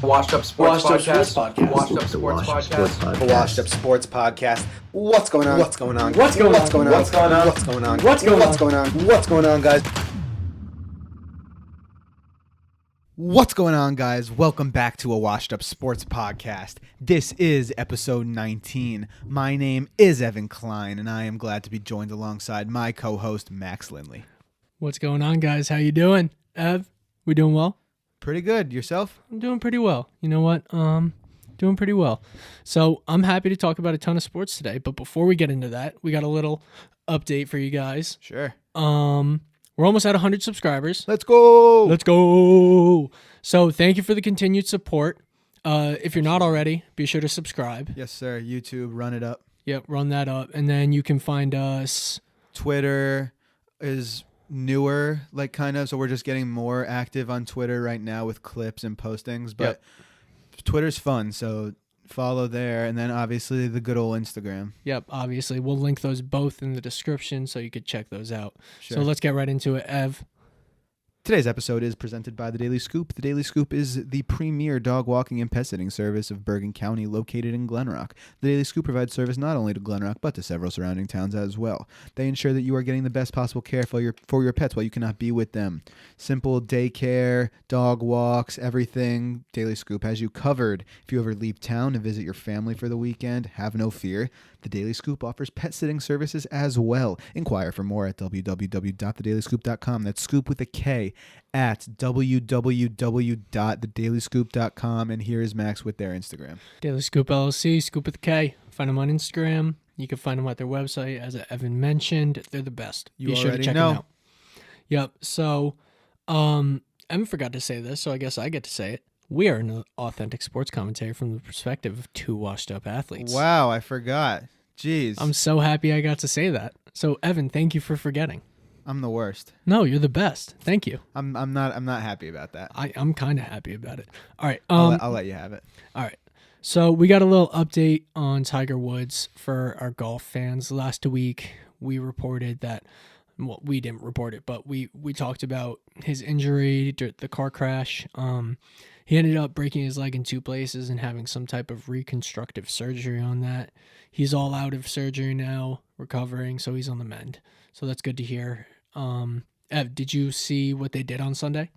Washed Up Sports Podcast. Washed Up Sports Podcast. Washed Up Sports Podcast. What's going on? What's going on? What's going on? What's going on? What's going on? What's going on? What's going on? What's going on? What's going on, guys? What's going on, guys? Welcome back to a Washed Up Sports Podcast. This is episode 19. My name is Evan Klein, and I am glad to be joined alongside my co-host, Max Lindley. What's going on, guys? How you doing? Ev, we doing well? Pretty good. Yourself? I'm doing pretty well. You know what? Doing pretty well. So I'm happy to talk about a ton of sports today. But before we get into that, we got a little update for you guys. Sure. We're almost at 100 subscribers. Let's go! Let's go! So thank you for the continued support. If you're not already, be sure to subscribe. Yes, sir. YouTube, run it up. Yep, run that up. And then you can find us. Twitter is newer, like kind of, so we're just getting more active on Twitter right now with clips and postings, but Twitter's fun, so follow there, and then obviously the good old Instagram. Yep, obviously. We'll link those both in the description so you could check those out. Sure. So let's get right into it. Ev. Today's episode is presented by The Daily Scoop. The Daily Scoop is the premier dog walking and pet sitting service of Bergen County, located in Glen Rock. The Daily Scoop provides service not only to Glen Rock, but to several surrounding towns as well. They ensure that you are getting the best possible care for your pets while you cannot be with them. Simple daycare, dog walks, everything. Daily Scoop has you covered. If you ever leave town to visit your family for the weekend, have no fear. The Daily Scoop offers pet sitting services as well. Inquire for more at www.thedailyscoop.com. That's scoop with a K at www.thedailyscoop.com. And here is Max with their Instagram. Daily Scoop LLC, Scoop with a K. Find them on Instagram. You can find them at their website. As Evan mentioned, they're the best. You Be sure to already check know. them out. Yep. So, Evan forgot to say this, so I guess I get to say it. We are an authentic sports commentary from the perspective of two washed-up athletes. Wow, I forgot. Jeez. I'm so happy I got to say that. So, Evan, thank you for forgetting. I'm the worst. No, you're the best. Thank you. I'm not happy about that. I'm kind of happy about it. All right. I'll let you have it. All right. So we got a little update on Tiger Woods for our golf fans. Last week, we reported that, well, we didn't report it, but we talked about his injury, the car crash. He ended up breaking his leg in two places and having some type of reconstructive surgery on that. He's all out of surgery now, recovering, so he's on the mend. So that's good to hear. Ev, did you see what they did on Sunday?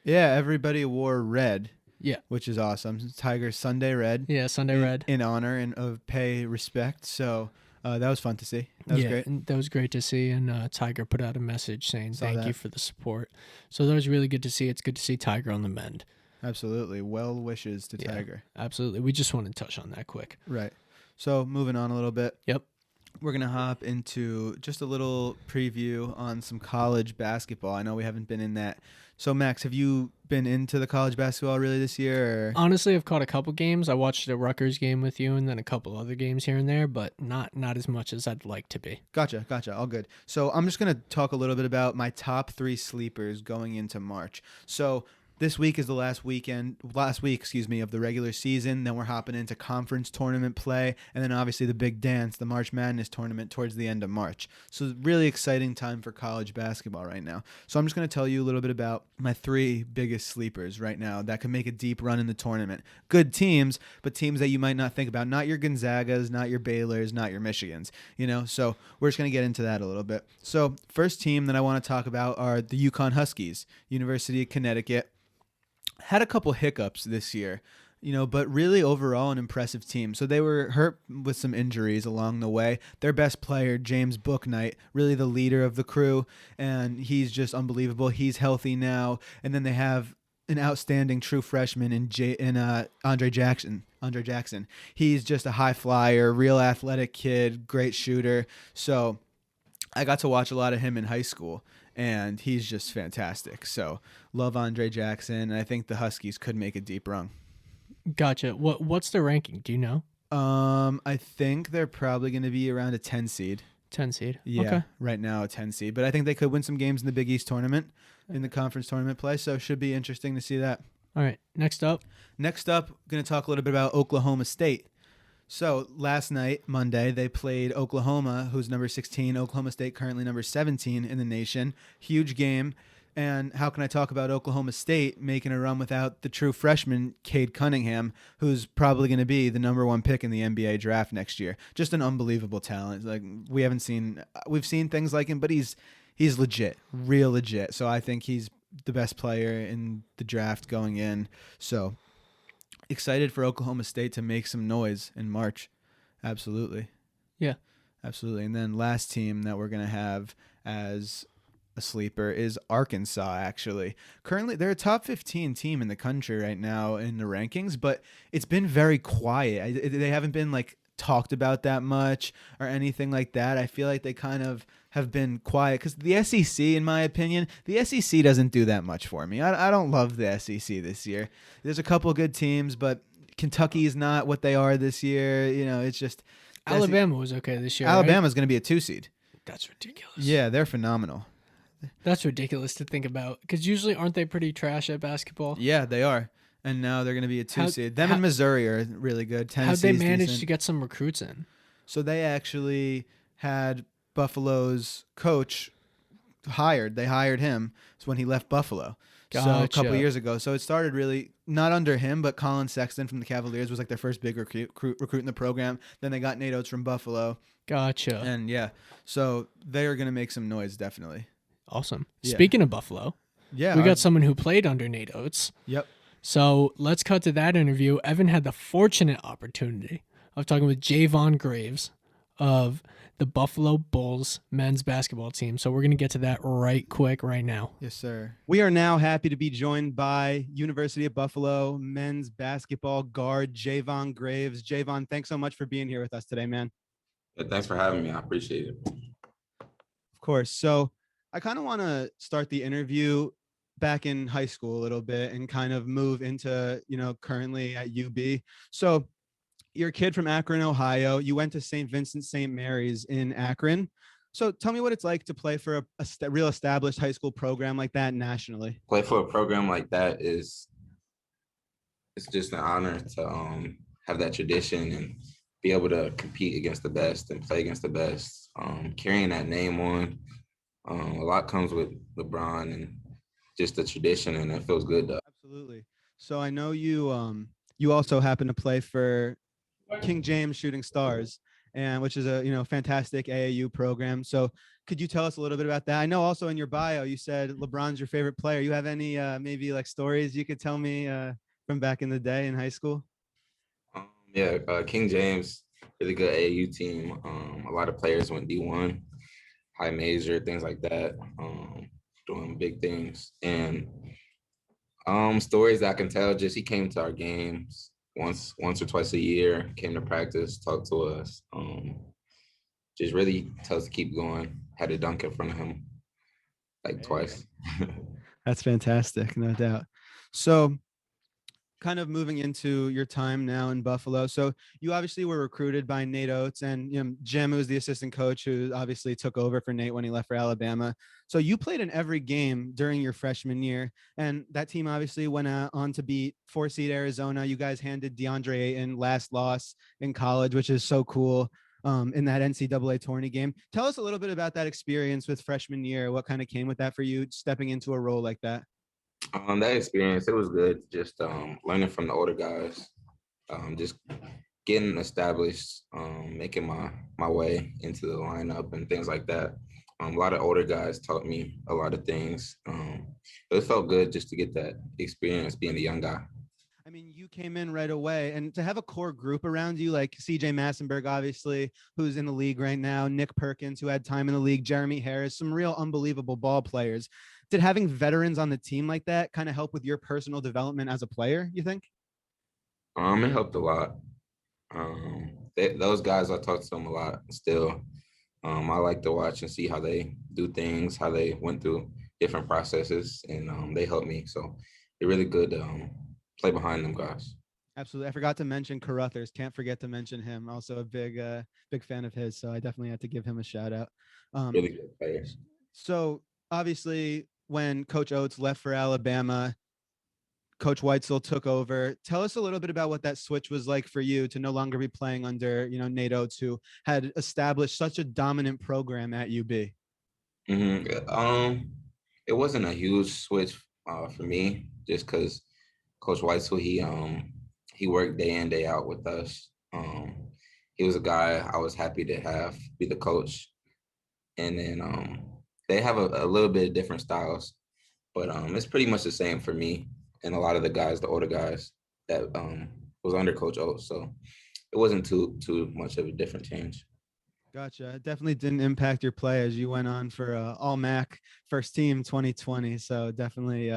Yeah, everybody wore red. Yeah. Which is awesome. Tiger Sunday red. Yeah, Sunday red. In honor and of pay respect. So that was fun to see. That was great. And that was great to see. And Tiger put out a message saying thank you for the support. So that was really good to see. It's good to see Tiger on the mend. Absolutely. Well wishes to Tiger. Absolutely. We just want to touch on that quick. Right. So moving on a little bit. Yep. We're going to hop into just a little preview on some college basketball. I know we haven't been in that. So, Max, have you been into the college basketball really this year? Or? Honestly, I've caught a couple games. I watched the Rutgers game with you and then a couple other games here and there, but not as much as I'd like to be. Gotcha. All good. So I'm just going to talk a little bit about my top 3 sleepers going into March. So this week is the last week, of the regular season. Then we're hopping into conference tournament play, and then obviously the big dance, the March Madness tournament towards the end of March. So really exciting time for college basketball right now. So I'm just going to tell you a little bit about my 3 biggest sleepers right now that can make a deep run in the tournament. Good teams, but teams that you might not think about. Not your Gonzagas, not your Baylors, not your Michigans. So we're just going to get into that a little bit. So first team that I want to talk about are the UConn Huskies, University of Connecticut. Had a couple hiccups this year, but really overall an impressive team. So they were hurt with some injuries along the way. Their best player, James Bouknight, really the leader of the crew, and he's just unbelievable. He's healthy now. And then they have an outstanding true freshman in Andre Jackson. He's just a high flyer, real athletic kid, great shooter. So I got to watch a lot of him in high school. And he's just fantastic. So love Andre Jackson. And I think the Huskies could make a deep run. Gotcha. What's the ranking? Do you know? I think they're probably going to be around a 10 seed. 10 seed. Yeah, okay. Right now a 10 seed. But I think they could win some games in the Big East tournament, in the conference tournament play. So it should be interesting to see that. All right. Next up, going to talk a little bit about Oklahoma State. So last night, Monday, they played Oklahoma, who's number 16. Oklahoma State currently number 17 in the nation. Huge game. And how can I talk about Oklahoma State making a run without the true freshman, Cade Cunningham, who's probably going to be the number one pick in the NBA draft next year? Just an unbelievable talent. Like we've seen things like him, but he's legit, real legit. So I think he's the best player in the draft going in. So excited for Oklahoma State to make some noise in March. Absolutely. Yeah. Absolutely. And then last team that we're going to have as a sleeper is Arkansas, actually. Currently, they're a top 15 team in the country right now in the rankings, but it's been very quiet. They haven't been like talked about that much or anything like that. I feel like they kind of have been quiet because the SEC, in my opinion, the SEC doesn't do that much for me. I don't love the SEC this year. There's a couple good teams, but Kentucky is not what they are this year. You know, it's just Alabama was okay this year. Alabama's right? going to be a 2 seed. That's ridiculous. Yeah, they're phenomenal. That's ridiculous to think about because usually aren't they pretty trash at basketball? Yeah, they are. And now they're going to be a 2 seed. Them and Missouri are really good. How'd they manage decent. to get some recruits in? So they actually had Buffalo's coach hired. They hired him. So when he left Buffalo. Gotcha. So a couple of years ago. So it started really not under him, but Colin Sexton from the Cavaliers was like their first big recruit in the program. Then they got Nate Oates from Buffalo. Gotcha. And yeah, so they are going to make some noise, definitely. Awesome. Yeah. Speaking of Buffalo, yeah, we got someone who played under Nate Oates. Yep. So let's cut to that interview. Evan had the fortunate opportunity of talking with Jayvon Graves of the Buffalo Bulls men's basketball team. So we're going to get to that right now. Yes, sir. We are now happy to be joined by University of Buffalo men's basketball guard Jayvon Graves. Jayvon, thanks so much for being here with us today, man. Yeah, thanks for having me. I appreciate it. Of course. So I kind of want to start the interview back in high school a little bit and kind of move into, currently at UB. So you're a kid from Akron, Ohio. You went to St. Vincent St. Mary's in Akron. So tell me what it's like to play for a real established high school program like that nationally. Play for a program like that it's just an honor to have that tradition and be able to compete against the best and play against the best. Carrying that name on, a lot comes with LeBron and just the tradition, and it feels good though. Absolutely. So I know you also happen to play for King James Shooting Stars, and which is a fantastic AAU program. So could you tell us a little bit about that? I know also in your bio you said LeBron's your favorite player. You have any maybe like stories you could tell me from back in the day in high school? King James, really good AAU team. A lot of players went D1, high major, things like that, doing big things. And stories that I can tell, just he came to our games once or twice a year, came to practice, talked to us, just really tells us to keep going. Had a dunk in front of him like twice. That's fantastic, no doubt. So kind of moving into your time now in Buffalo. So you obviously were recruited by Nate Oates, and Jim, who was the assistant coach, who obviously took over for Nate when he left for Alabama. So you played in every game during your freshman year, and that team obviously went on to beat 4-seed Arizona. You guys handed DeAndre Ayton last loss in college, which is so cool. In that NCAA tourney game. Tell us a little bit about that experience with freshman year. What kind of came with that for you, stepping into a role like that? That experience, it was good. Just learning from the older guys, just getting established, making my way into the lineup and things like that. A lot of older guys taught me a lot of things. It felt good just to get that experience being a young guy. I mean, you came in right away, and to have a core group around you, like CJ Massenberg, obviously, who's in the league right now, Nick Perkins, who had time in the league, Jeremy Harris, some real unbelievable ball players. Did having veterans on the team like that kind of help with your personal development as a player, you think? It helped a lot. Those guys, I talk to them a lot still. I like to watch and see how they do things, how they went through different processes, and they helped me. So it's really good to play behind them guys. Absolutely. I forgot to mention Carruthers. Can't forget to mention him. Also a big fan of his. So I definitely had to give him a shout out. Really good players. So obviously when Coach Oates left for Alabama, Coach Weitzel took over. Tell us a little bit about what that switch was like for you to no longer be playing under, Nate Oates, who had established such a dominant program at UB. Mm-hmm. It wasn't a huge switch for me, just because Coach Weitzel, he worked day in, day out with us. He was a guy I was happy to have be the coach. And then they have a little bit of different styles, but it's pretty much the same for me and a lot of the guys, the older guys that was under Coach Oates. So it wasn't too much of a different change. Gotcha. It definitely didn't impact your play as you went on for All MAC first team 2020. So definitely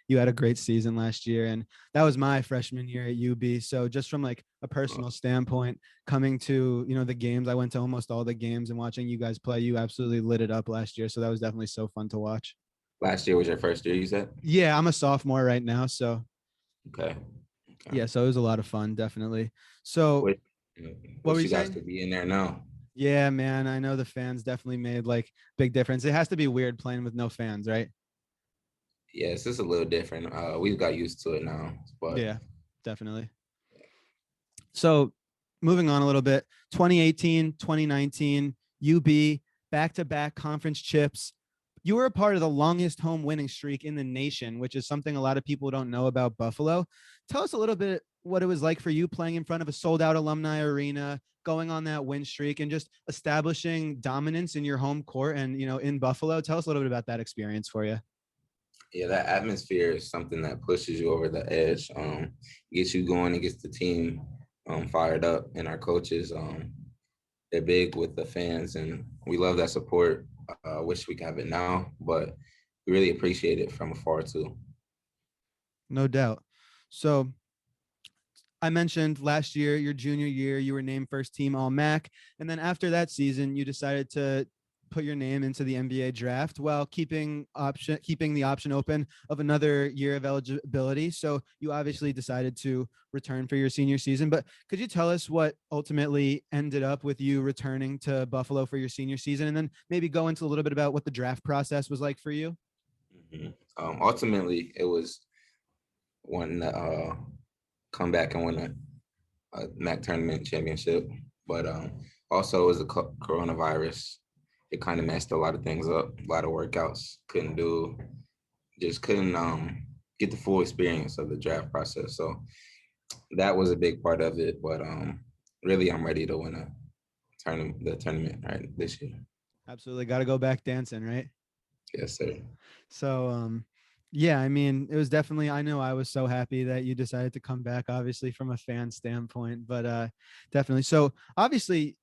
you had a great season last year. And that was my freshman year at UB. So just from like a personal standpoint, coming to, the games, I went to almost all the games and watching you guys play, you absolutely lit it up last year. So that was definitely so fun to watch. Last year was your first year, you said? Yeah, I'm a sophomore right now. So Okay. yeah, so it was a lot of fun, definitely. So Wish, what were wish you you guys saying? could be in there now. Yeah, man, I know the fans definitely made like big difference. It has to be weird playing with no fans, right? Yeah, it's just a little different. We've got used to it now, but Yeah, definitely. So moving on a little bit, 2018, 2019, UB, back-to-back conference chips. You were a part of the longest home winning streak in the nation, which is something a lot of people don't know about Buffalo. Tell us a little bit what it was like for you playing in front of a sold-out alumni arena, going on that win streak, and just establishing dominance in your home court and, in Buffalo. Tell us a little bit about that experience for you. yeah, that atmosphere is something that pushes you over the edge, gets you going and gets the team fired up. And our coaches, they're big with the fans, and we love that support. Wish we could have it now, but we really appreciate it from afar too. No doubt. So I mentioned last year, your junior year, you were named first team All MAC. And then after that season, you decided to put your name into the NBA draft while keeping the option open of another year of eligibility. So you obviously decided to return for your senior season. But could you tell us what ultimately ended up with you returning to Buffalo for your senior season? And then maybe go into a little bit about what the draft process was like for you? Mm-hmm. Ultimately, it was one come back and win a MAC tournament championship, but also it was the coronavirus. It kind of messed a lot of things up. A lot of workouts couldn't get the full experience of the draft process. So that was a big part of it. But really, I'm ready to win the tournament right this year. Absolutely. Got to go back dancing, right? Yes, sir. So, yeah, I mean, it was definitely, I know I was so happy that you decided to come back, obviously, from a fan standpoint, but definitely. So, obviously,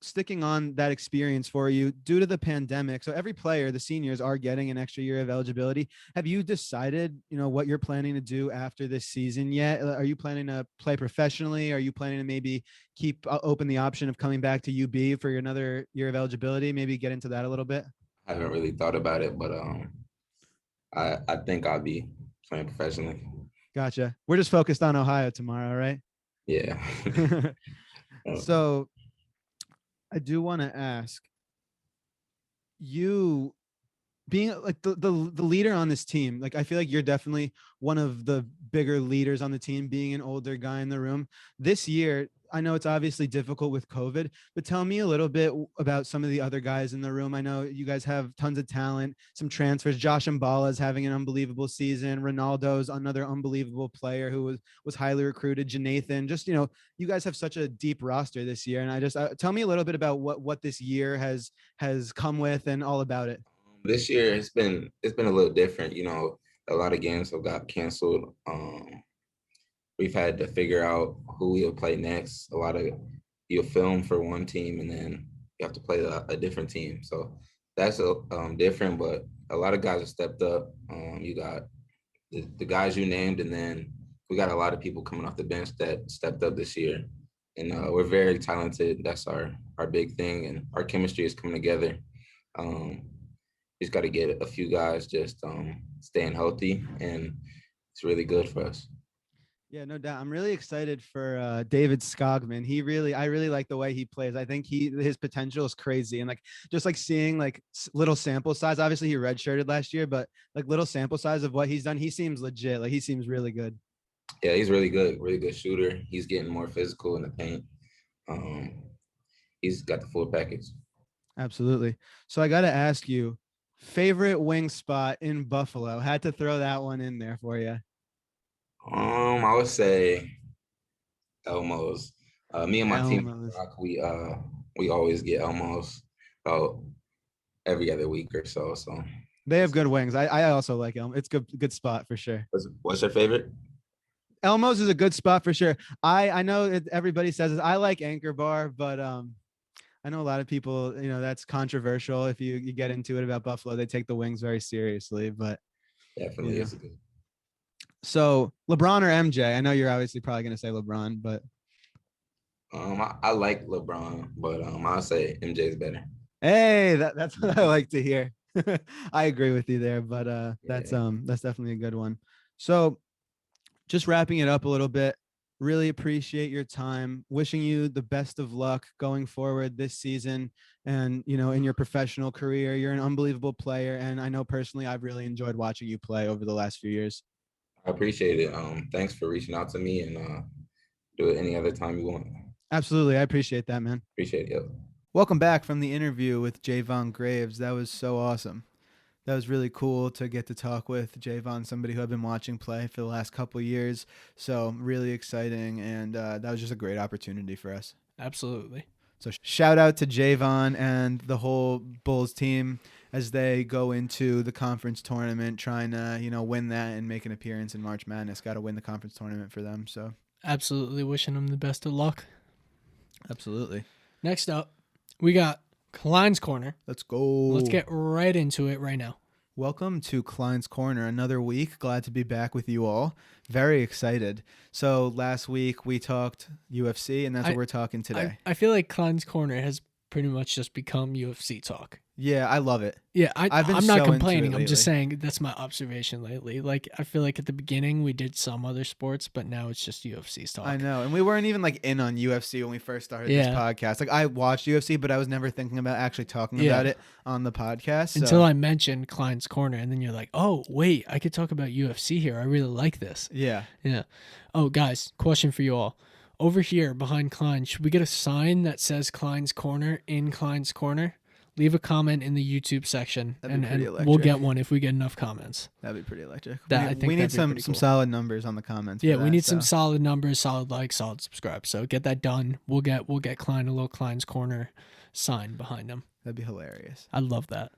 sticking on that experience for you due to the pandemic. So, every player, the seniors, are getting an extra year of eligibility. Have you decided, what you're planning to do after this season yet? Are you planning to play professionally? Are you planning to maybe keep open the option of coming back to UB for another year of eligibility? Maybe get into that a little bit. I haven't really thought about it, but I think I'll be playing professionally. Gotcha. We're just focused on Ohio tomorrow, right? Yeah. So I do want to ask you, being like the leader on this team, like I feel like you're definitely one of the bigger leaders on the team, being an older guy in the room. This year, I know it's obviously difficult with COVID, but tell me a little bit about some of the other guys in the room. I know you guys have tons of talent, some transfers. Josh Mbala is having an unbelievable season. Ronaldo's another unbelievable player who was highly recruited. Janathan, just, you guys have such a deep roster this year. And I just tell me a little bit about what this year has come with and all about it. This year it's been a little different. A lot of games have got canceled. We've had to figure out who we'll play next. A lot of you'll film for one team and then you have to play a different team. So that's different, but a lot of guys have stepped up. You got the guys you named, and then we got a lot of people coming off the bench that stepped up this year. And we're very talented. That's our big thing, and our chemistry is coming together. Just got to get a few guys just staying healthy, and it's really good for us. Yeah, no doubt. I'm really excited for David Skogman. I really like the way he plays. I think his potential is crazy, and like just like seeing like little sample size. Obviously, he redshirted last year, but like little sample size of what he's done, he seems legit. Like he seems really good. Yeah, he's really good shooter. He's getting more physical in the paint. Um, he's got the full package. Absolutely. So I got to ask you, Favorite wing spot in Buffalo? Had to throw that one in there for you. I would say Elmo's. Me and my team, Elmo's. we always get Elmo's about every other week or so. So They have good wings. I also like Elmo. It's good spot for sure. what's your favorite? Elmo's is a good spot for sure. I know everybody says this. I like Anchor Bar, but I know a lot of people, that's controversial. If you get into it about Buffalo, they take the wings very seriously. But Definitely is good. So LeBron or MJ? I know you're obviously probably gonna say LeBron, but I like LeBron, but I'll say MJ is better. hey, that's what I like to hear. I agree with you there, but that's Yeah. that's definitely a good one. So just wrapping it up a little bit, really appreciate your time. Wishing you the best of luck going forward this season and in your professional career. You're an unbelievable player, and I know personally I've really enjoyed watching you play over the last few years. I appreciate it. Thanks for reaching out to me, and do it any other time you want. Absolutely. I appreciate that, man. Appreciate it. Welcome back from the interview with Jayvon Graves. That was so awesome. That was really cool to get to talk with Jayvon, somebody who I've been watching play for the last couple of years. So really exciting, and that was just a great opportunity for us. Absolutely. So shout out to Jayvon and the whole Bulls team as they go into the conference tournament, trying to win that and make an appearance in March Madness. Got to win the conference tournament for them. So Absolutely wishing them the best of luck. absolutely. Next up, we got Klein's Corner. Let's go. Let's get right into it right now. Welcome to Klein's Corner, another week. Glad to be back with you all. Very excited. So last week we talked UFC, and that's what we're talking today. I feel like Klein's Corner has pretty much just become UFC talk. Yeah, I love it. Yeah, I've been I'm so not into complaining. it I'm just lately. saying that's my observation lately. Like, I feel like at the beginning we did some other sports, but now it's just UFC's talk. I know, and we weren't even in on UFC when we first started this podcast. I watched UFC, but I was never thinking about actually talking about it on the podcast. Until I mentioned Klein's Corner, and then you're like, oh, wait, I could talk about UFC here. I really like this. Yeah. Yeah. Oh, guys, question for you all. Over here behind Klein, should we get a sign that says Klein's Corner in Klein's Corner? Leave a comment in the YouTube section, and we'll get one if we get enough comments. That'd be pretty electric. We need some solid numbers on the comments. Yeah, we need some solid numbers, solid likes, solid subscribe. So get that done. We'll get Klein a little Klein's Corner sign behind him. That'd be hilarious. I love that.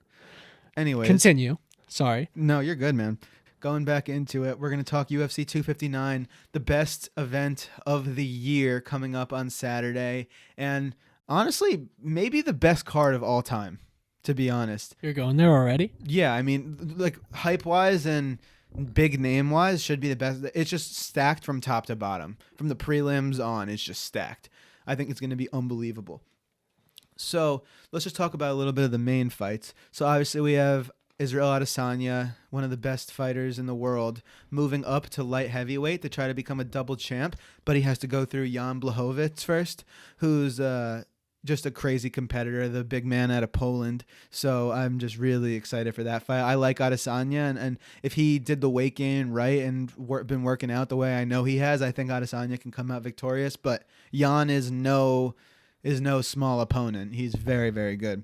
Anyway, continue. Sorry. No, you're good, man. Going back into it, we're going to talk UFC 259, the best event of the year coming up on Saturday. And honestly, maybe the best card of all time, to be honest. You're going there already? Yeah, I mean, hype-wise and big name-wise should be the best. It's just stacked from top to bottom. From the prelims on, it's just stacked. I think it's going to be unbelievable. So let's just talk about a little bit of the main fights. So obviously we have Israel Adesanya, one of the best fighters in the world, moving up to light heavyweight to try to become a double champ, but he has to go through Jan Blachowicz first, who's just a crazy competitor, the big man out of Poland. So I'm just really excited for that fight. I like Adesanya, and if he did the weight gain right and been working out the way I know he has, I think Adesanya can come out victorious, but Jan is no small opponent. He's very, very good.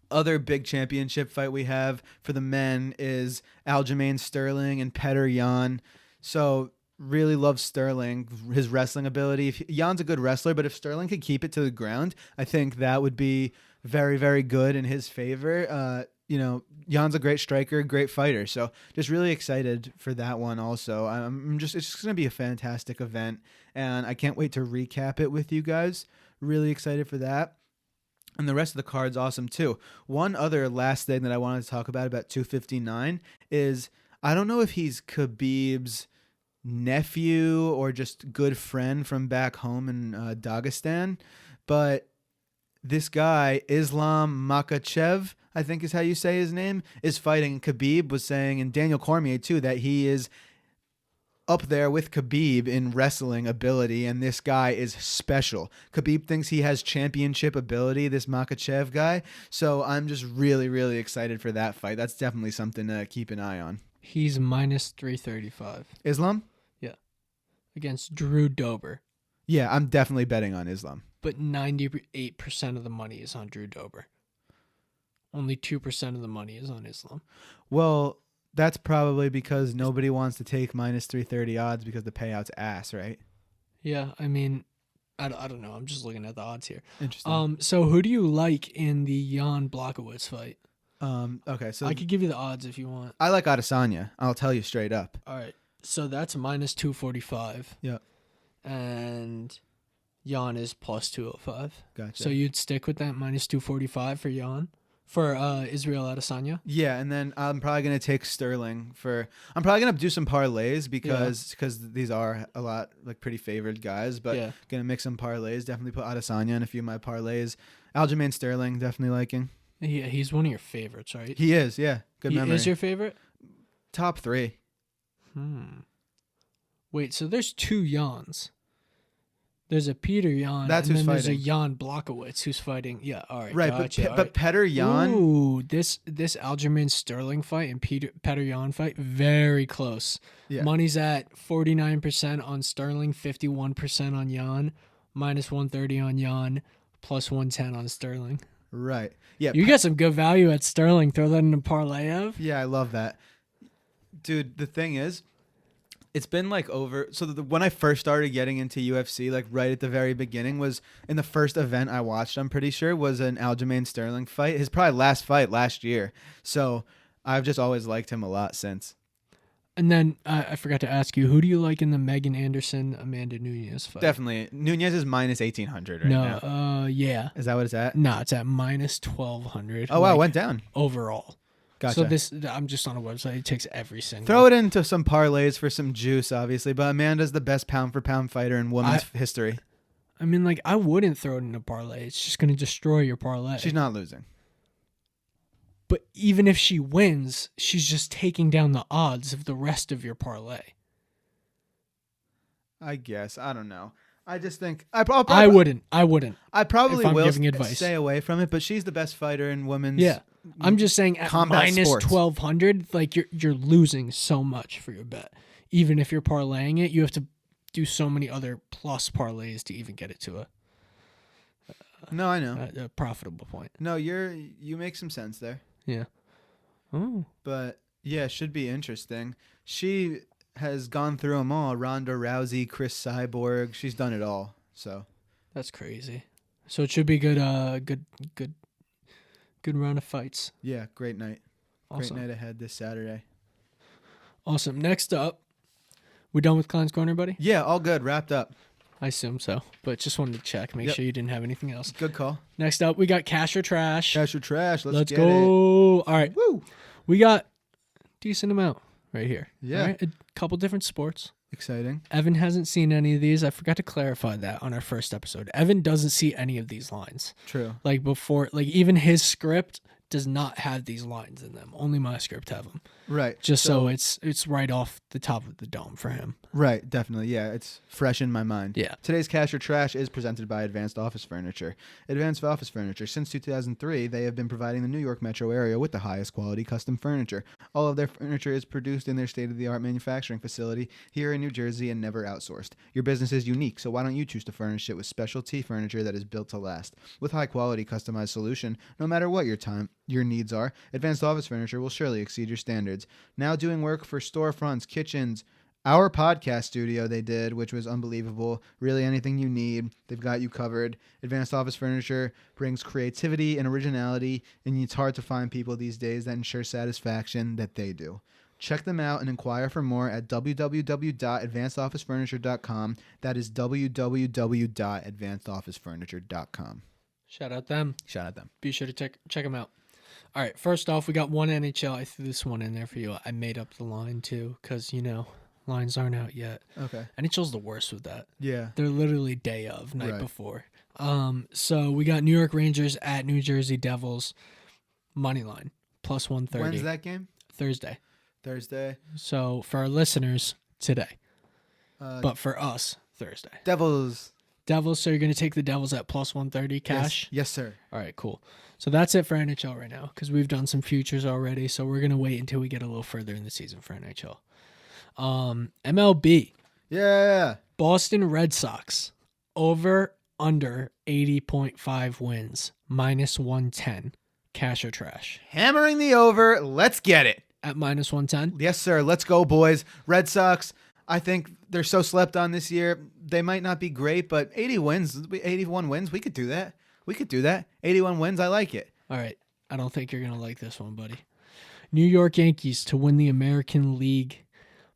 Other big championship fight we have for the men is Aljamain Sterling and Petr Yan. So really love Sterling, his wrestling ability. Jan's a good wrestler, but if Sterling could keep it to the ground, I think that would be very, very good in his favor. Jan's a great striker, great fighter. So just really excited for that one also. It's just going to be a fantastic event, and I can't wait to recap it with you guys. Really excited for that. And the rest of the card's awesome too. One other last thing that I wanted to talk about 259 is I don't know if he's Khabib's nephew or just good friend from back home in Dagestan, but this guy, Islam Makhachev, I think is how you say his name, is fighting. Khabib was saying, and Daniel Cormier too, that he is up there with Khabib in wrestling ability, and this guy is special. Khabib thinks he has championship ability, this Makhachev guy, so I'm just really, really excited for that fight. That's definitely something to keep an eye on. He's minus 335. Islam? Yeah. Against Drew Dober. Yeah, I'm definitely betting on Islam. But 98% of the money is on Drew Dober. only 2% of the money is on Islam. Well, that's probably because nobody wants to take minus 330 odds because the payout's ass, right? Yeah, I mean, I don't know. I'm just looking at the odds here. Interesting. So who do you like in the Jan Blachowicz fight? Okay, so I could give you the odds if you want. I like Adesanya. I'll tell you straight up. All right. So that's minus 245. Yeah. And Jan is plus 205. Gotcha. So you'd stick with that minus 245 for Jan? For Israel Adesanya? Yeah, and then I'm probably gonna take Sterling for. I'm probably gonna do some parlays because these are a lot like pretty favored guys, but Yeah. gonna mix some parlays. Definitely put Adesanya in a few of my parlays. Aljamain Sterling, definitely liking. Yeah, he's one of your favorites, right? He is, yeah. Good He memory. is your favorite? Top 3. Wait, so there's 2 Jans. There's a Peter Jan, That's and who's then there's fighting. a Jan Blachowicz who's fighting. Yeah, all right, Right, gotcha, but Petr Yan. Ooh, this Aljamain Sterling fight and Petr Yan fight, very close. Yeah. Money's at 49% on Sterling, 51% on Yan, minus 130 on Yan, plus 110 on Sterling. Right. Yeah. You got some good value at Sterling. Throw that in a parlay of. Yeah, I love that. Dude, the thing is, it's been like over. So when I first started getting into UFC, like right at the very beginning, was in the first event I watched, I'm pretty sure, was an Aljamain Sterling fight. His probably last fight last year. So I've just always liked him a lot since. And then I forgot to ask you, who do you like in the Megan Anderson Amanda Nunes fight? Definitely. Nunez is minus 1,800 right now. No, yeah. Is that what it's at? No, it's at minus 1,200. Oh, wow, like, went down. overall. Gotcha. So I'm just on a website. It takes every single. Throw it into some parlays for some juice, obviously. But Amanda's the best pound-for-pound fighter in women's history. I mean, like, I wouldn't throw it in a parlay. It's just going to destroy your parlay. She's not losing. But even if she wins, she's just taking down the odds of the rest of your parlay. I guess. I don't know. I just think I wouldn't. I probably if I'm will giving advice. stay away from it, but she's the best fighter in women's. Yeah. I'm just saying at combat minus sports. 1,200, like you're losing so much for your bet. Even if you're parlaying it, you have to do so many other plus parlays to even get it to No, I know. a profitable point. No, you make some sense there. Yeah. Oh. But yeah, should be interesting. She has gone through them all. Ronda Rousey, Chris Cyborg. She's done it all. So That's crazy. So it should be good round of fights. yeah, great night. Awesome. Great night ahead this Saturday. Awesome. Next up, we done with Klein's Corner, buddy? Yeah, all good. Wrapped up. I assume so, but just wanted to check, make sure you didn't have anything else. Good call. Next up, we got Cash or Trash. Cash or trash. Let's get go. All right. it. Woo. We got decent amount right here. Yeah. All right? A couple different sports. Exciting. Evan hasn't seen any of these. I forgot to clarify that on our first episode. Evan doesn't see any of these lines. True. Like before, like even his script does not have these lines in them. Only my script have them. Right. Just so it's right off the top of the dome for him. Right, definitely. Yeah, it's fresh in my mind. Yeah. Today's Cash or Trash is presented by Advanced Office Furniture. Advanced Office Furniture. Since 2003, they have been providing the New York metro area with the highest quality custom furniture. All of their furniture is produced in their state-of-the-art manufacturing facility here in New Jersey and never outsourced. Your business is unique, so why don't you choose to furnish it with specialty furniture that is built to last? With high-quality customized solution, no matter what your needs are, Advanced Office Furniture will surely exceed your standards. Now doing work for storefronts, kitchens, our podcast studio they did, which was unbelievable. Really anything you need, they've got you covered. Advanced Office Furniture brings creativity and originality, and it's hard to find people these days that ensure satisfaction that they do. Check them out and inquire for more at www.advancedofficefurniture.com. That is www.advancedofficefurniture.com. Shout out them. Shout out them. Be sure to check them out. All right, first off, we got one NHL. I threw this one in there for you. I made up the line too because, lines aren't out yet. Okay. NHL's the worst with that. Yeah. They're literally day of, night Right. before. So we got New York Rangers at New Jersey Devils. Money line, plus 130. When's that game? Thursday. Thursday. So for our listeners, today. Uh, But for us, Thursday. Devils. Devils, so you're going to take the Devils at plus 130 cash? Yes, sir. All right, cool. So that's it for NHL right now because we've done some futures already. So we're going to wait until we get a little further in the season for NHL. MLB. Yeah. Boston Red Sox. Over, under 80.5 wins. Minus 110. cash or trash? Hammering the over. Let's get it. At -110. Yes, sir. Let's go, boys. Red Sox, I think they're so slept on this year. They might not be great, but 81 wins. We could do that. 81 wins. I like it. All right. I don't think you're going to like this one, buddy. New York Yankees to win the American League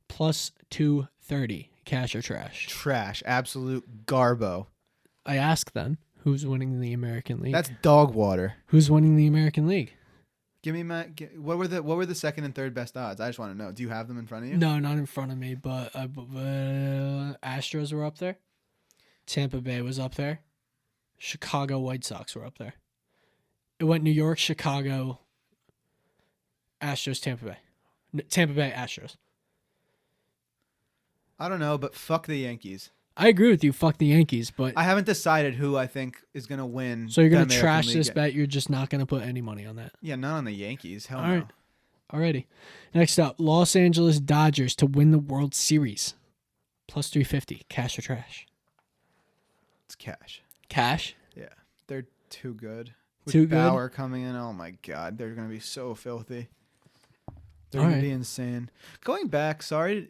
+230. Cash or trash? Trash. Absolute garbo. I ask then, who's winning the American League? That's dog water. Who's winning the American League? Give me what were the second and third best odds? I just want to know. Do you have them in front of you? No, not in front of me, but Astros were up there. Tampa Bay was up there. Chicago White Sox were up there. It went New York, Chicago, Astros, Tampa Bay. Tampa Bay, Astros. I don't know, but fuck the Yankees. I agree with you. Fuck the Yankees, but I haven't decided who I think is going to win. so you're the going to American trash League this yet. bet. You're just not going to put any money on that. Yeah, not on the Yankees. Hell All no. right. Alrighty. Next up, Los Angeles Dodgers to win the World Series. +350. Cash or trash? It's cash. Cash? Yeah, they're too good. With Too good? Bauer coming in, oh my God, they're going to be so filthy. They're All going right. to be insane. Going back to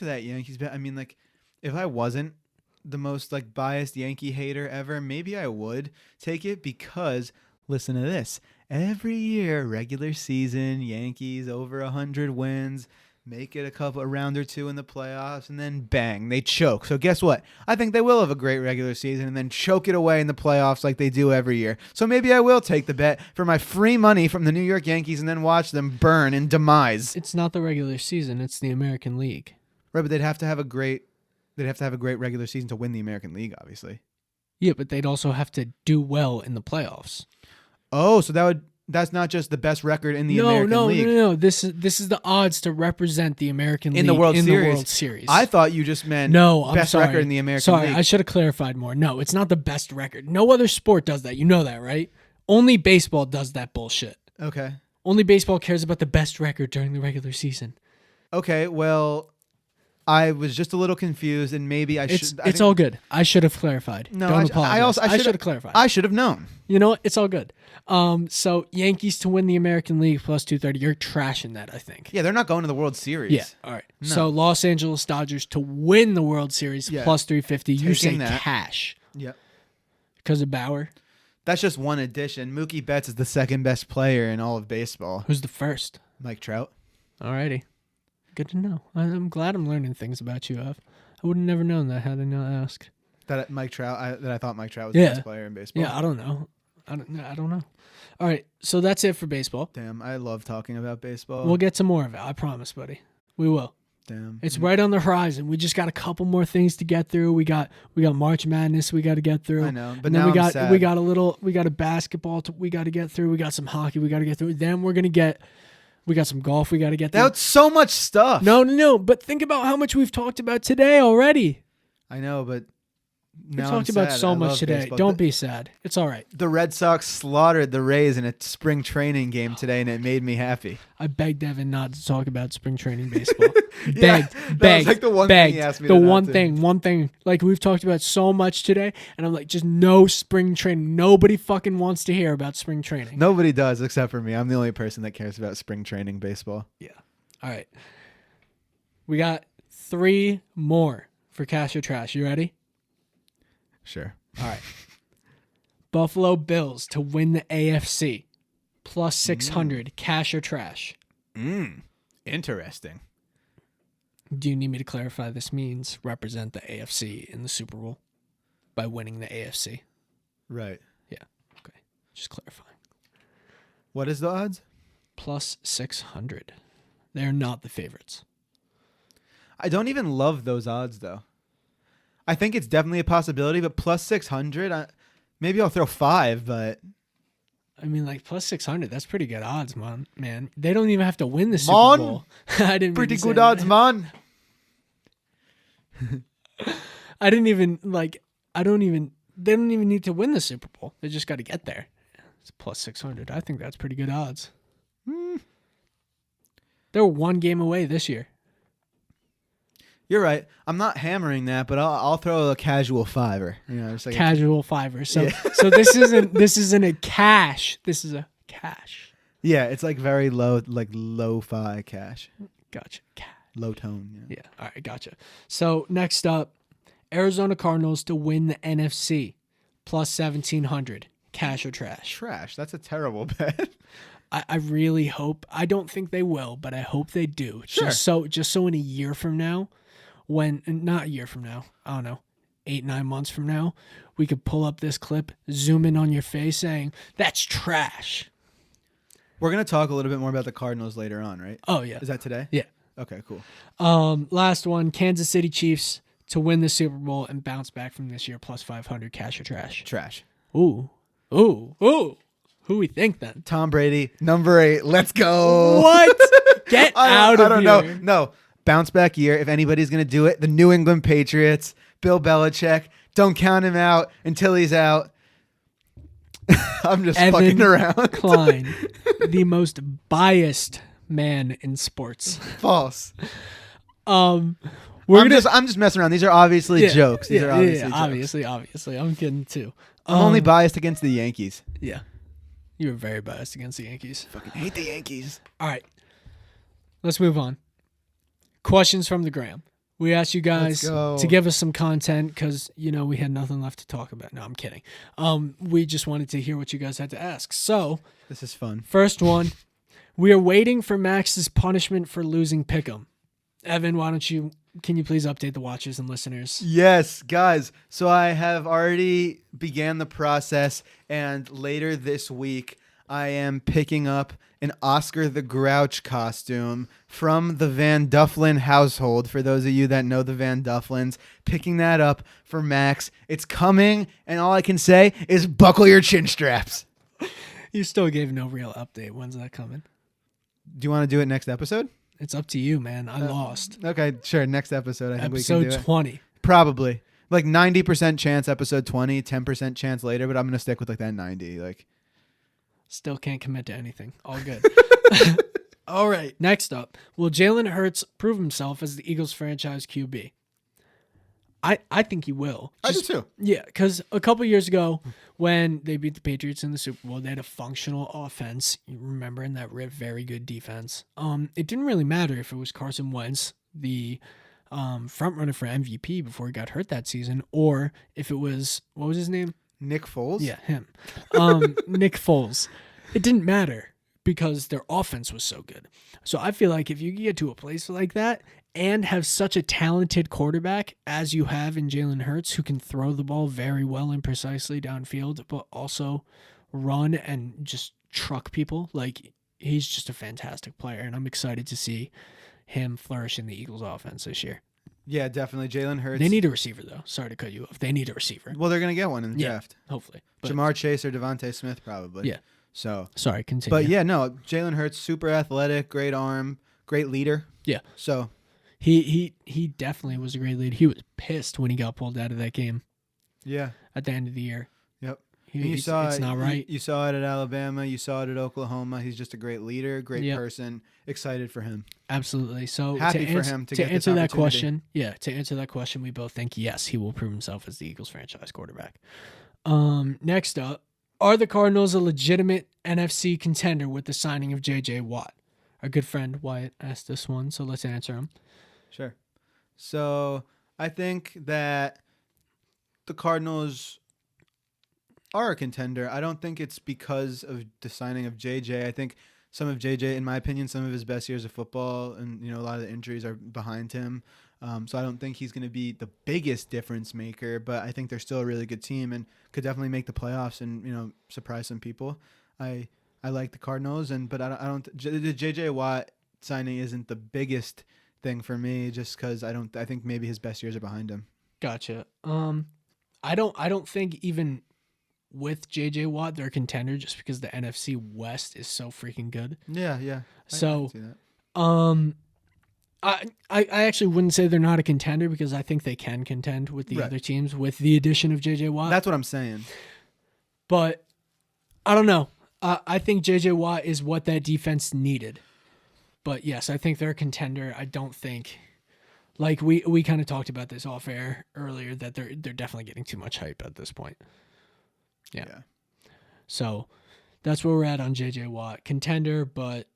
that Yankees bet, I mean, like, if I wasn't the most, like, biased Yankee hater ever, maybe I would take it because, listen to this, every year, regular season, Yankees over 100 wins, make it a round or two in the playoffs, and then bang, they choke. So guess what? I think they will have a great regular season and then choke it away in the playoffs like they do every year. So maybe I will take the bet for my free money from the New York Yankees and then watch them burn in demise. It's not the regular season. It's the American League. Right, but they'd have to have a great regular season to win the American League, obviously. Yeah, but they'd also have to do well in the playoffs. Oh, so that's not just the best record in the American League. No. This is the odds to represent the American League In the World the Series. World Series. I thought you just meant I'm best sorry. record in the American Sorry, League. I should have clarified more. No, it's not the best record. No other sport does that. You know that, right? Only baseball does that bullshit. Okay. Only baseball cares about the best record during the regular season. Okay, well, I was just a little confused, and maybe It's all good. I should have clarified. No, Don't apologize. I should have clarified. I should have known. You know what? It's all good. So Yankees to win the American League +230. You're trashing that, I think. Yeah, they're not going to the World Series. Yeah. All right. No. So Los Angeles Dodgers to win the World Series Yeah. +350. You say Taking that. cash Yep. because of Bauer. That's just one addition. Mookie Betts is the second best player in all of baseball. Who's the first? Mike Trout. Alrighty. Good to know. I'm glad I'm learning things about you, Ev. I would have never known that had I not asked. That I thought Mike Trout was Yeah. the best player in baseball. Yeah, I don't know. I don't know. All right, so that's it for baseball. Damn, I love talking about baseball. We'll get to more of it. I promise, buddy. We will. Damn. It's right on the horizon. We just got a couple more things to get through. We got March Madness we got to get through. I know, but And now then I'm sad. we got a basketball we got to get through. We got some hockey we got to get through. Then we got some golf we got to get through. That's so much stuff. No, but think about how much we've talked about today already. I know, but We now talked I'm about sad. so I much love today. baseball. Don't be sad. It's all right. The Red Sox slaughtered the Rays in a spring training game today, and it made me happy. I begged Evan not to talk about spring training baseball. Yeah, begged, that was begged, like the one begged. thing he asked me The to not one do. thing. Like we've talked about so much today, and I'm like, just no spring training. Nobody fucking wants to hear about spring training. Nobody does except for me. I'm the only person that cares about spring training baseball. Yeah. All right. We got 3 more for cash or trash. You ready? Sure. All right. Buffalo Bills to win the AFC +600. Cash or trash? Interesting. Do you need me to clarify? This means represent the AFC in the Super Bowl by winning the AFC. Right. Okay. Just clarifying. What is the odds? +600. They're not the favorites. I don't even love those odds, though. I think it's definitely a possibility, but +600, maybe I'll throw 5, but... I mean, like +600. That's pretty good odds, man. They don't even have to win the Super Mon. Bowl. I didn't. Pretty mean to good say odds, that. man. I didn't even like. I don't even. They don't even need to win the Super Bowl. They just got to get there. It's +600. I think that's pretty good odds. They're 1 game away this year. You're right. I'm not hammering that, but I'll throw a casual 5er. You know, just like Casual 5er. So Yeah. so this isn't a cash. This is a cash. Yeah, it's like very low, like lo-fi cash, Gotcha. Cash. low tone. Yeah. Yeah. All right. Gotcha. So next up, Arizona Cardinals to win the NFC plus 1,700. Cash or trash? Trash. That's a terrible bet. I really hope. I don't think they will, but I hope they do. Sure. Just so in a year from now, not a year from now, I don't know, 8-9 months from now, we could pull up this clip, zoom in on your face, saying that's trash. We're gonna talk a little bit more about the Cardinals later on, right? Oh yeah. Is that today? Yeah. Okay, cool. Last one, Kansas City Chiefs to win the Super Bowl and bounce back from this year plus 500. Cash or trash? Trash. Ooh. Who we think then? Tom Brady, number 8. Let's go. What? Get out of I don't here. know. No. Bounce back year. If anybody's going to do it, the New England Patriots, Bill Belichick. Don't count him out until he's out. I'm just Evan fucking around. Klein, the most biased man in sports. False. I'm I'm just messing around. These are obviously jokes. These are obviously jokes. obviously. I'm kidding too. I'm only biased against the Yankees. Yeah. You were very biased against the Yankees. Fucking hate the Yankees. All right. Let's move on. Questions from the gram. We asked you guys to give us some content because, we had nothing left to talk about. No, I'm kidding. We just wanted to hear what you guys had to ask. So, This is fun. first one, we are waiting for Max's punishment for losing Pick'em. Evan, can you please update the watchers and listeners? Yes, guys. So I have already began the process, and later this week, I am picking up an Oscar the Grouch costume from the Van Dufflin household. For those of you that know the Van Dufflins, picking that up for Max. It's coming, and all I can say is buckle your chin straps. You still gave no real update. When's that coming? Do you want to do it next episode? It's up to you, man. I lost. Okay, sure. Next episode, I think we Episode can do it. 20. Probably. Like 90% chance episode 20, 10% chance later, but I'm going to stick with like that 90. Like, Still can't commit to anything. All good. All right. Next up, will Jalen Hurts prove himself as the Eagles franchise QB? I think he will. I do too. Yeah, because a couple years ago, when they beat the Patriots in the Super Bowl, they had a functional offense. You remember, in that very good defense. It didn't really matter if it was Carson Wentz, the front runner for MVP before he got hurt that season, or if it was, what was his name? Nick Foles? Yeah, him. Nick Foles. It didn't matter because their offense was so good. So I feel like if you get to a place like that and have such a talented quarterback as you have in Jalen Hurts, who can throw the ball very well and precisely downfield, but also run and just truck people, like, he's just a fantastic player, and I'm excited to see him flourish in the Eagles offense this year. Yeah, definitely. Jalen Hurts. They need a receiver, though. Sorry to cut you off. They need a receiver. Well, they're going to get one in the draft. Hopefully. But, Jamar Chase or Devontae Smith, probably. Yeah. So, sorry, continue. but yeah, no, Jalen Hurts, super athletic, great arm, great leader. Yeah. So he definitely was a great lead. He was pissed when he got pulled out of that game. Yeah. At the end of the year. Yep. It's it, not right. You saw it at Alabama. You saw it at Oklahoma. He's just a great leader, great person. Excited for him. Absolutely. So happy for him to get answer this that question. Yeah, to answer that question, we both think yes, he will prove himself as the Eagles franchise quarterback. Next up, are the Cardinals a legitimate NFC contender with the signing of J.J. Watt? Our good friend Wyatt asked this one, so let's answer him. Sure. So I think that the Cardinals are a contender. I don't think it's because of the signing of JJ. I think some of JJ, in my opinion, some of his best years of football, and a lot of the injuries are behind him. So I don't think he's going to be the biggest difference maker, but I think they're still a really good team and could definitely make the playoffs and surprise some people. I like the Cardinals, but I don't. The JJ Watt signing isn't the biggest thing for me, just because I think maybe his best years are behind him. Gotcha. I don't think even with JJ Watt they're a contender, just because the NFC West is so freaking good. Yeah. So, I can see that. I actually wouldn't say they're not a contender, because I think they can contend with the other teams with the addition of JJ Watt. That's what I'm saying. But I don't know. I think JJ Watt is what that defense needed. But yes, I think they're a contender. I don't think, like we kind of talked about this off air earlier, that they're definitely getting too much hype at this point. Yeah. So that's where we're at on JJ Watt. Contender, but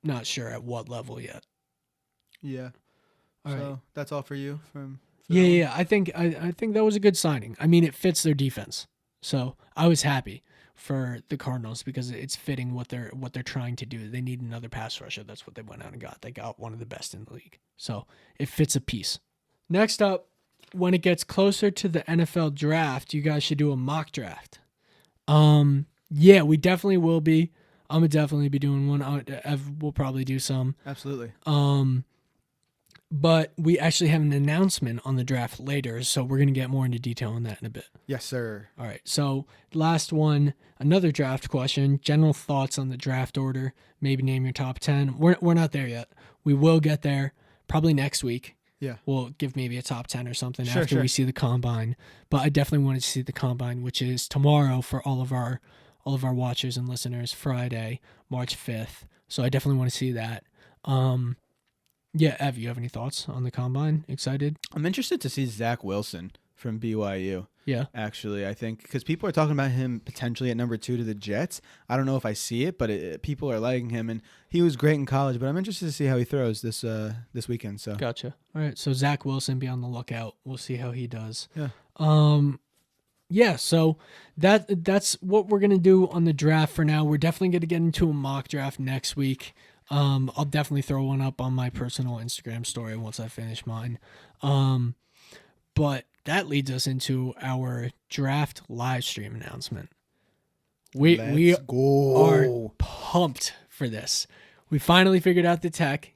not sure at what level yet. Yeah. All So right. that's all for you from. Yeah. I think that was a good signing. I mean, it fits their defense, so I was happy for the Cardinals because it's fitting what they're trying to do. They need another pass rusher. That's what they went out and got. They got one of the best in the league, so it fits a piece. Next up, when it gets closer to the NFL draft, you guys should do a mock draft. Yeah, we definitely will be. I'm gonna definitely be doing one. Ev will probably do some. Absolutely. But we actually have an announcement on the draft later, so we're gonna get more into detail on that in a bit. Yes, sir. All right. So last one, another draft question. General thoughts on the draft order. Maybe name your top 10. We're not there yet. We will get there probably next week. Yeah. We'll give maybe a top 10 or something Sure, after sure. we see the combine. But I definitely wanted to see the combine, which is tomorrow for all of our watchers and listeners, Friday, March 5th. So I definitely want to see that. Yeah, Ev, you have any thoughts on the combine? Excited? I'm interested to see Zach Wilson from BYU. Yeah. Actually, I think because people are talking about him potentially at number 2 to the Jets. I don't know if I see it, but people are liking him, and he was great in college. But I'm interested to see how he throws this weekend. So Gotcha. All right. So Zach Wilson, be on the lookout. We'll see how he does. Yeah. Yeah. So that's what we're gonna do on the draft for now. We're definitely gonna get into a mock draft next week. I'll definitely throw one up on my personal Instagram story once I finish mine. But that leads us into our draft live stream announcement. We are pumped for this. We finally figured out the tech.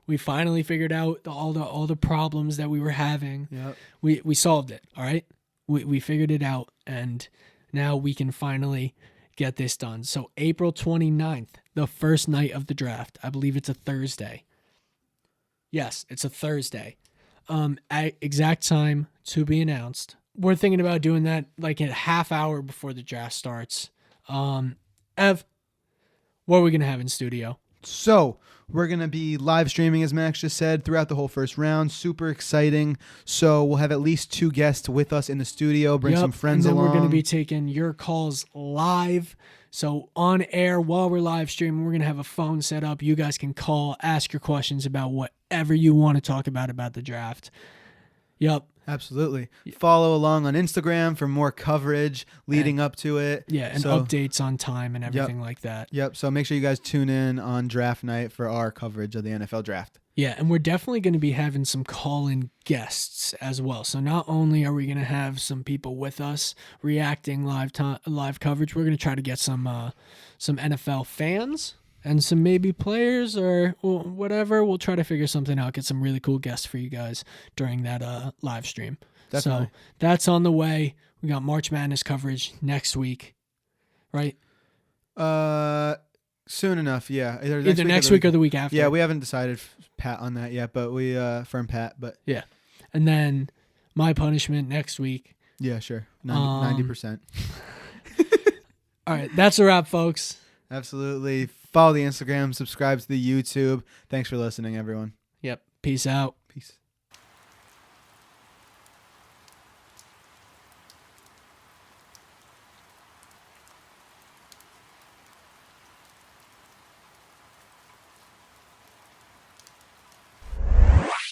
We finally figured out all the problems that we were having. Yep. We solved it. All right. We figured it out, and now we can finally get this done. So April 29th, the first night of the draft. I believe it's a Thursday. Yes, it's a Thursday. At exact time to be announced. We're thinking about doing that like a half hour before the draft starts. Ev, what are we going to have in studio? So we're going to be live streaming, as Max just said, throughout the whole first round. Super exciting. So we'll have at least 2 guests with us in the studio. Bring some friends and then along. We're going to be taking your calls live. So on air while we're live streaming, we're going to have a phone set up. You guys can call, ask your questions about whatever you want to talk about the draft. Yep. Absolutely. Follow along on Instagram for more coverage leading up to it. Yeah, and updates on time and everything like that. Yep. So make sure you guys tune in on draft night for our coverage of the NFL draft. Yeah, and we're definitely going to be having some call-in guests as well. So not only are we going to have some people with us reacting live coverage, we're going to try to get some NFL fans and some maybe players or whatever. We'll try to figure something out, get some really cool guests for you guys during that live stream. Definitely. So that's on the way. We got March Madness coverage next week, right? Soon enough, yeah. Either next week or the week after. Yeah, we haven't decided pat on that yet, but we firm pat. But yeah, and then my punishment next week. Yeah, sure. 90%. All right, that's a wrap, folks. Absolutely. Follow the Instagram, subscribe to the YouTube. Thanks for listening, everyone. Yep. Peace out.